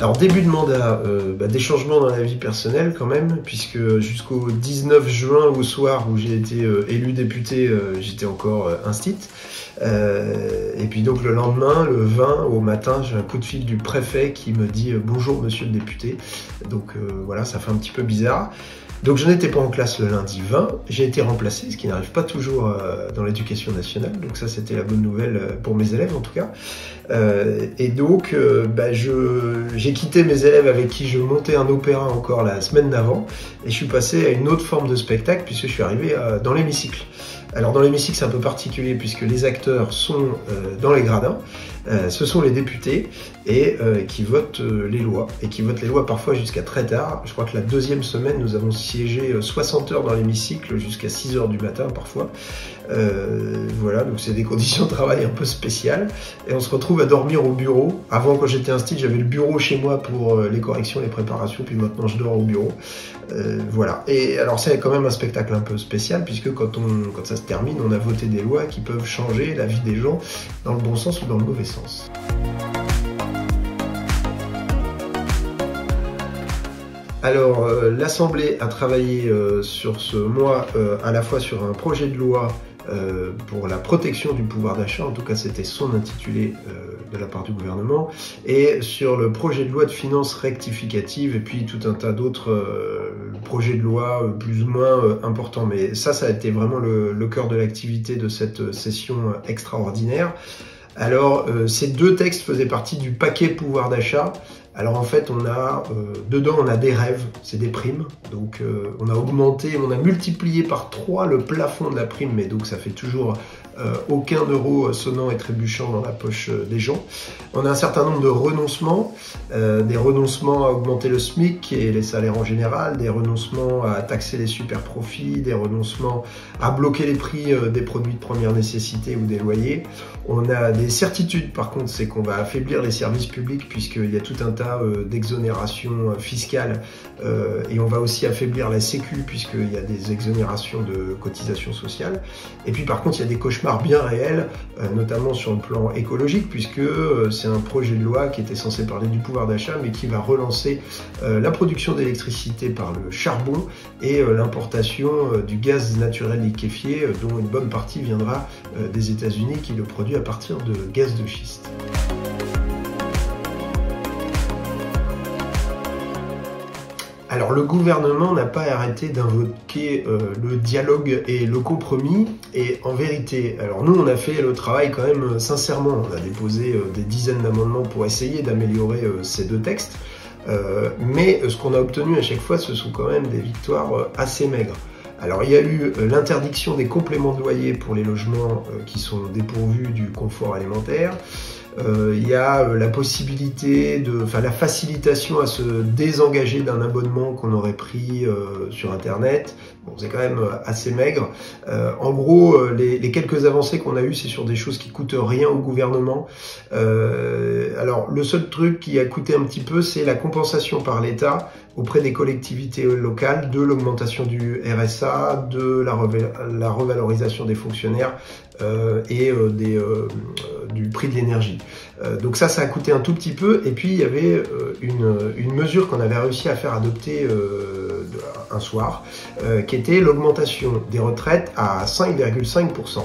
Alors début de mandat, des changements dans la vie personnelle quand même, puisque jusqu'au 19 juin au soir où j'ai été élu député, j'étais encore instit. Et puis donc le lendemain, le 20 au matin, j'ai un coup de fil du préfet qui me dit « Bonjour monsieur le député ». Donc voilà, ça fait un petit peu bizarre. Donc je n'étais pas en classe le lundi 20, j'ai été remplacé, ce qui n'arrive pas toujours dans l'éducation nationale, donc ça c'était la bonne nouvelle pour mes élèves en tout cas. Et donc j'ai quitté mes élèves avec qui je montais un opéra encore la semaine d'avant, et je suis passé à une autre forme de spectacle puisque je suis arrivé dans l'hémicycle. Alors dans l'hémicycle c'est un peu particulier puisque les acteurs sont dans les gradins, ce sont les députés et qui votent les lois, et qui votent les lois parfois jusqu'à très tard. Je crois que la deuxième semaine nous avons siégé 60 heures dans l'hémicycle jusqu'à 6 heures du matin parfois. Voilà, donc c'est des conditions de travail un peu spéciales, et on se retrouve à dormir au bureau. Avant, quand j'étais instit, j'avais le bureau chez moi pour les corrections, les préparations, puis maintenant je dors au bureau. Voilà, et alors c'est quand même un spectacle un peu spécial puisque quand ça se termine, on a voté des lois qui peuvent changer la vie des gens dans le bon sens ou dans le mauvais sens. Alors, l'Assemblée a travaillé sur ce mois à la fois sur un projet de loi pour la protection du pouvoir d'achat, en tout cas c'était son intitulé de la part du gouvernement, et sur le projet de loi de finances rectificative, et puis tout un tas d'autres projets de loi plus ou moins importants. Mais ça a été vraiment le cœur de l'activité de cette session extraordinaire. Alors, ces deux textes faisaient partie du paquet pouvoir d'achat. Alors en fait, dedans on a des rêves, c'est des primes. Donc on a multiplié par 3 le plafond de la prime, mais donc ça fait toujours aucun euro sonnant et trébuchant dans la poche des gens. On a un certain nombre de renoncements, des renoncements à augmenter le SMIC et les salaires en général, des renoncements à taxer les super profits, des renoncements à bloquer les prix des produits de première nécessité ou des loyers. On a des certitudes par contre, c'est qu'on va affaiblir les services publics puisqu'il y a tout un tas d'exonérations fiscales, et on va aussi affaiblir la Sécu puisqu'il y a des exonérations de cotisations sociales. Et puis par contre il y a des cauchemars bien réels, notamment sur le plan écologique, puisque c'est un projet de loi qui était censé parler du pouvoir d'achat mais qui va relancer la production d'électricité par le charbon et l'importation du gaz naturel liquéfié, dont une bonne partie viendra des États-Unis, qui le produit à partir de gaz de schiste. Alors le gouvernement n'a pas arrêté d'invoquer le dialogue et le compromis, et en vérité, alors nous on a fait le travail quand même sincèrement, on a déposé des dizaines d'amendements pour essayer d'améliorer ces deux textes, mais ce qu'on a obtenu à chaque fois ce sont quand même des victoires assez maigres. Alors il y a eu l'interdiction des compléments de loyer pour les logements qui sont dépourvus du confort alimentaire. Il y a la possibilité la facilitation à se désengager d'un abonnement qu'on aurait pris sur Internet. Bon, c'est quand même assez maigre. En gros, les quelques avancées qu'on a eues, c'est sur des choses qui coûtent rien au gouvernement. Alors, le seul truc qui a coûté un petit peu, c'est la compensation par l'État auprès des collectivités locales de l'augmentation du RSA, de la revalorisation des fonctionnaires et du prix de l'énergie. Donc ça a coûté un tout petit peu. Et puis il y avait une mesure qu'on avait réussi à faire adopter un soir, qui était l'augmentation des retraites à 5,5%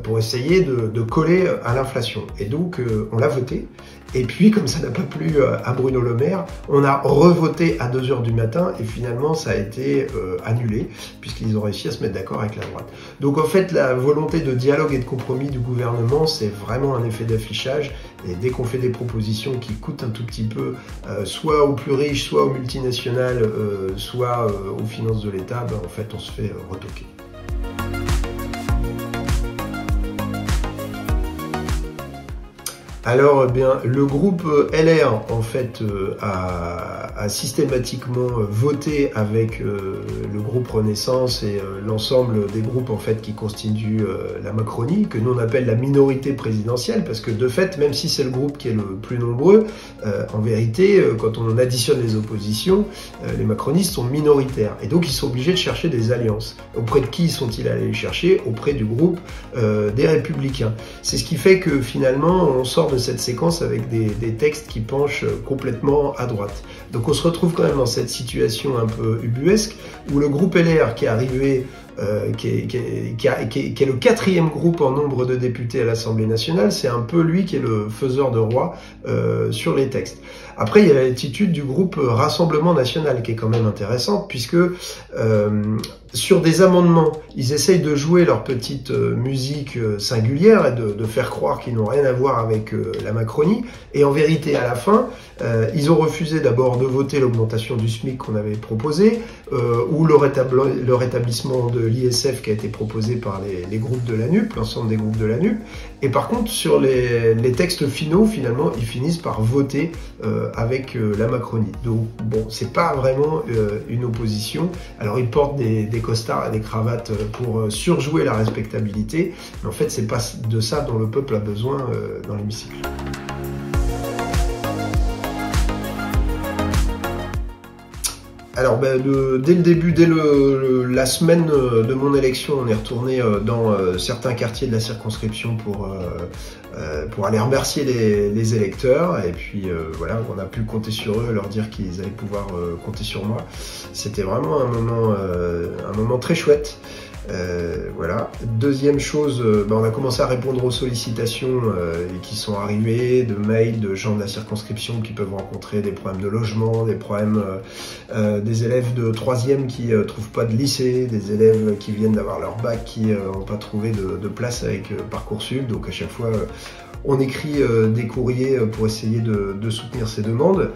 pour essayer de coller à l'inflation. Et donc on l'a voté. Et puis, comme ça n'a pas plu à Bruno Le Maire, on a revoté à 2 h du matin, et finalement ça a été annulé, puisqu'ils ont réussi à se mettre d'accord avec la droite. Donc en fait, la volonté de dialogue et de compromis du gouvernement, c'est vraiment un effet d'affichage, et dès qu'on fait des propositions qui coûtent un tout petit peu, soit aux plus riches, soit aux multinationales, soit aux finances de l'État, en fait on se fait retoquer. Alors, le groupe LR, en fait, a systématiquement voté avec le groupe Renaissance et l'ensemble des groupes, en fait, qui constituent la Macronie, que nous on appelle la minorité présidentielle, parce que de fait, même si c'est le groupe qui est le plus nombreux, en vérité, quand on additionne les oppositions, les macronistes sont minoritaires. Et donc, ils sont obligés de chercher des alliances. Auprès de qui sont-ils allés les chercher? Auprès du groupe des Républicains. C'est ce qui fait que, finalement, on sort de cette séquence avec des textes qui penchent complètement à droite. Donc on se retrouve quand même dans cette situation un peu ubuesque où le groupe LR qui est arrivé, qui est le 4e groupe en nombre de députés à l'Assemblée nationale, c'est un peu lui qui est le faiseur de roi sur les textes. Après, il y a l'attitude du groupe Rassemblement National qui est quand même intéressante, puisque sur des amendements, ils essayent de jouer leur petite musique singulière et de faire croire qu'ils n'ont rien à voir avec la Macronie. Et en vérité, à la fin, ils ont refusé d'abord de voter l'augmentation du SMIC qu'on avait proposé, ou le rétablissement de l'ISF qui a été proposé par les groupes de la NUP, l'ensemble des groupes de la NUP. Et par contre, sur les textes finaux, finalement, ils finissent par voter avec la Macronie. Donc, bon, c'est pas vraiment une opposition. Alors, ils portent des costards et des cravates pour surjouer la respectabilité, mais en fait, c'est pas de ça dont le peuple a besoin dans l'hémicycle. Alors dès le début, dès la semaine de mon élection, on est retourné dans certains quartiers de la circonscription pour aller remercier les électeurs, et puis voilà, on a pu compter sur eux, leur dire qu'ils allaient pouvoir compter sur moi. C'était vraiment un moment très chouette. Voilà. Deuxième chose, on a commencé à répondre aux sollicitations qui sont arrivées, de mails de gens de la circonscription qui peuvent rencontrer des problèmes de logement, des problèmes des élèves de 3e qui trouvent pas de lycée, des élèves qui viennent d'avoir leur bac qui n'ont pas trouvé de place avec Parcoursup. Donc à chaque fois on écrit des courriers pour essayer de soutenir ces demandes.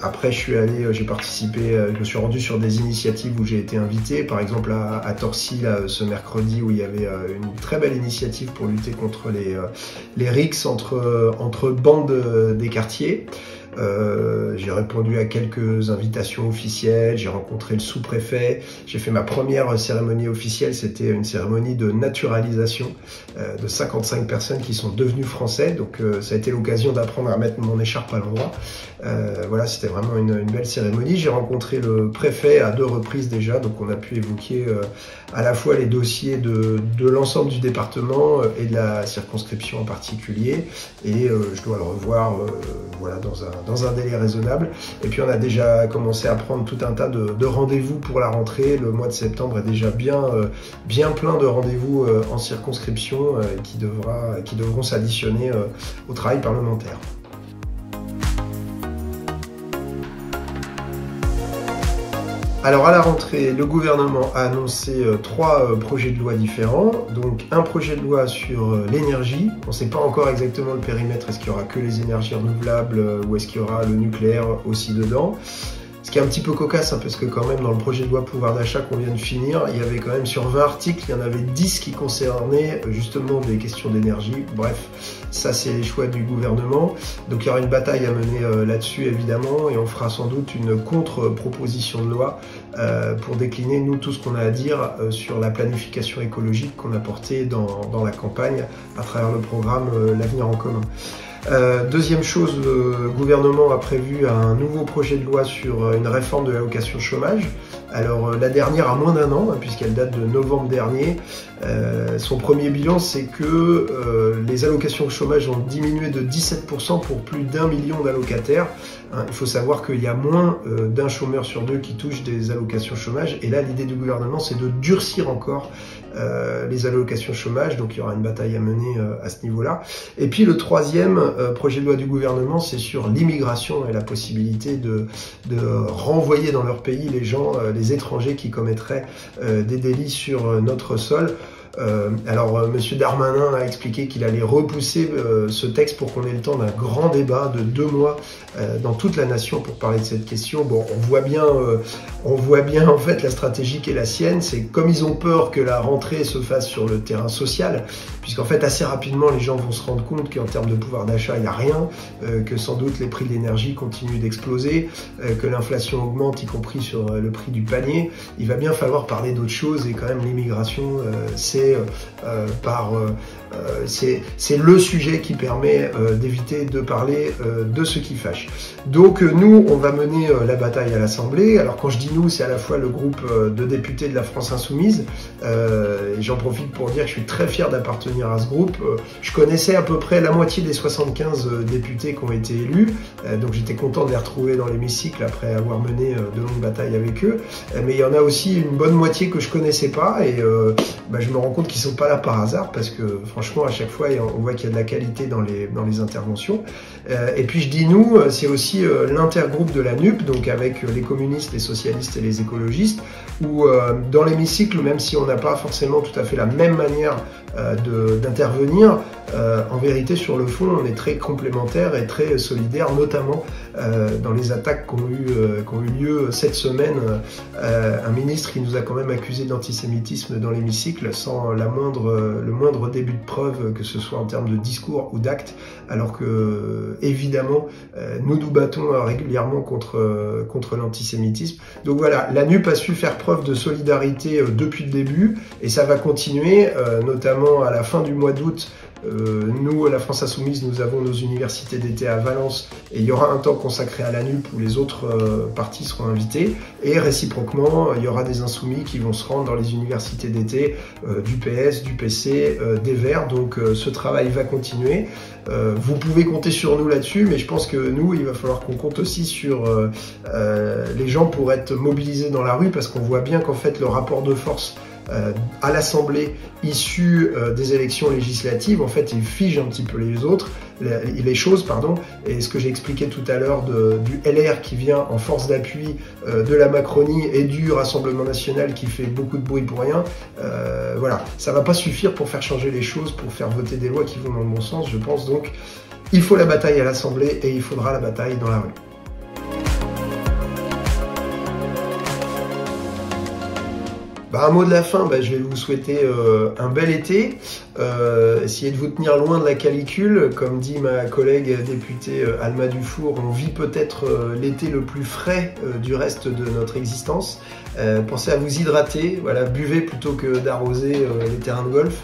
Après, j'ai participé, je me suis rendu sur des initiatives où j'ai été invité, par exemple à Torcy, là, ce mercredi, où il y avait une très belle initiative pour lutter contre les rixes entre bandes des quartiers. J'ai répondu à quelques invitations officielles, j'ai rencontré le sous-préfet, j'ai fait ma première cérémonie officielle, c'était une cérémonie de naturalisation de 55 personnes qui sont devenues français, donc ça a été l'occasion d'apprendre à mettre mon écharpe à l'endroit. Voilà, c'était vraiment une belle cérémonie. J'ai rencontré le préfet à 2 reprises déjà, donc on a pu évoquer à la fois les dossiers de l'ensemble du département et de la circonscription en particulier, et je dois le revoir voilà, dans un délai raisonnable. Et puis on a déjà commencé à prendre tout un tas de rendez-vous pour la rentrée. Le mois de septembre est déjà bien plein de rendez-vous en circonscription qui devront s'additionner au travail parlementaire. Alors à la rentrée, le gouvernement a annoncé 3 projets de loi différents. Donc un projet de loi sur l'énergie. On ne sait pas encore exactement le périmètre. Est-ce qu'il y aura que les énergies renouvelables ou est-ce qu'il y aura le nucléaire aussi dedans? Ce qui est un petit peu cocasse, hein, parce que quand même dans le projet de loi pouvoir d'achat qu'on vient de finir, il y avait quand même sur 20 articles, il y en avait 10 qui concernaient justement des questions d'énergie. Bref, ça c'est les choix du gouvernement. Donc il y aura une bataille à mener là-dessus évidemment, et on fera sans doute une contre-proposition de loi pour décliner nous tout ce qu'on a à dire sur la planification écologique qu'on a portée dans la campagne à travers le programme L'avenir en commun. Deuxième chose, le gouvernement a prévu un nouveau projet de loi sur une réforme de l'allocation chômage. Alors la dernière a moins d'1 an, hein, puisqu'elle date de novembre dernier. Son premier bilan, c'est que les allocations chômage ont diminué de 17% pour plus d'1 million d'allocataires. Hein, il faut savoir qu'il y a moins d'un chômeur sur 2 qui touche des allocations chômage. Et là, l'idée du gouvernement, c'est de durcir encore les allocations chômage. Donc il y aura une bataille à mener à ce niveau-là. Et puis le troisième projet de loi du gouvernement, c'est sur l'immigration et la possibilité de renvoyer dans leur pays les gens, les étrangers qui commettraient des délits sur notre sol. Alors, Monsieur Darmanin a expliqué qu'il allait repousser ce texte pour qu'on ait le temps d'un grand débat de 2 mois dans toute la nation pour parler de cette question. Bon, on voit bien en fait la stratégie qui est la sienne. C'est comme ils ont peur que la rentrée se fasse sur le terrain social, puisqu'en fait assez rapidement les gens vont se rendre compte qu'en termes de pouvoir d'achat il n'y a rien, que sans doute les prix de l'énergie continuent d'exploser, que l'inflation augmente y compris sur le prix du panier. Il va bien falloir parler d'autre chose, et quand même l'immigration c'est parler c'est le sujet qui permet d'éviter de parler de ce qui fâche. Donc nous, on va mener la bataille à l'Assemblée. Alors quand je dis nous, c'est à la fois le groupe de députés de la France Insoumise, et j'en profite pour dire que je suis très fier d'appartenir à ce groupe. Je connaissais à peu près la moitié des 75 députés qui ont été élus, donc j'étais content de les retrouver dans l'hémicycle après avoir mené de longues batailles avec eux. Mais il y en a aussi une bonne moitié que je connaissais pas, et je me rends compte qu'ils sont pas là par hasard, parce que franchement à chaque fois on voit qu'il y a de la qualité dans les interventions. Et puis je dis nous, c'est aussi l'intergroupe de la NUP, donc avec les communistes, les socialistes et les écologistes, où dans l'hémicycle, même si on n'a pas forcément tout à fait la même manière d'intervenir, en vérité sur le fond on est très complémentaires et très solidaires, notamment dans les attaques qui ont eu lieu cette semaine. Un ministre qui nous a quand même accusé d'antisémitisme dans l'hémicycle sans le moindre début de preuve, que ce soit en termes de discours ou d'actes, alors que évidemment nous battons régulièrement contre l'antisémitisme. Donc voilà, la NUP a su faire preuve de solidarité depuis le début, et ça va continuer, notamment à la fin du mois d'août. Nous, à la France Insoumise, nous avons nos universités d'été à Valence, et il y aura un temps consacré à la NUP où les autres partis seront invités, et réciproquement, il y aura des insoumis qui vont se rendre dans les universités d'été du PS, du PC, des Verts. Donc ce travail va continuer. Vous pouvez compter sur nous là-dessus, mais je pense que nous, il va falloir qu'on compte aussi sur les gens pour être mobilisés dans la rue, parce qu'on voit bien qu'en fait le rapport de force à l'Assemblée issu des élections législatives, en fait, il fige un petit peu les choses, pardon. Et ce que j'ai expliqué tout à l'heure du LR qui vient en force d'appui de la Macronie et du Rassemblement National qui fait beaucoup de bruit pour rien, voilà, ça va pas suffire pour faire changer les choses, pour faire voter des lois qui vont dans le bon sens, je pense. Donc, il faut la bataille à l'Assemblée et il faudra la bataille dans la rue. Un mot de la fin, je vais vous souhaiter un bel été. Essayez de vous tenir loin de la canicule. Comme dit ma collègue députée Alma Dufour, on vit peut-être l'été le plus frais du reste de notre existence. Pensez à vous hydrater, voilà, buvez plutôt que d'arroser les terrains de golf.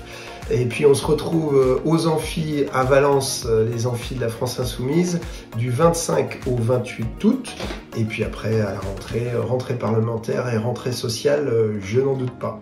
Et puis on se retrouve aux amphis à Valence, les amphis de la France Insoumise, du 25 au 28 août. Et puis après, à la rentrée parlementaire et rentrée sociale, je n'en doute pas.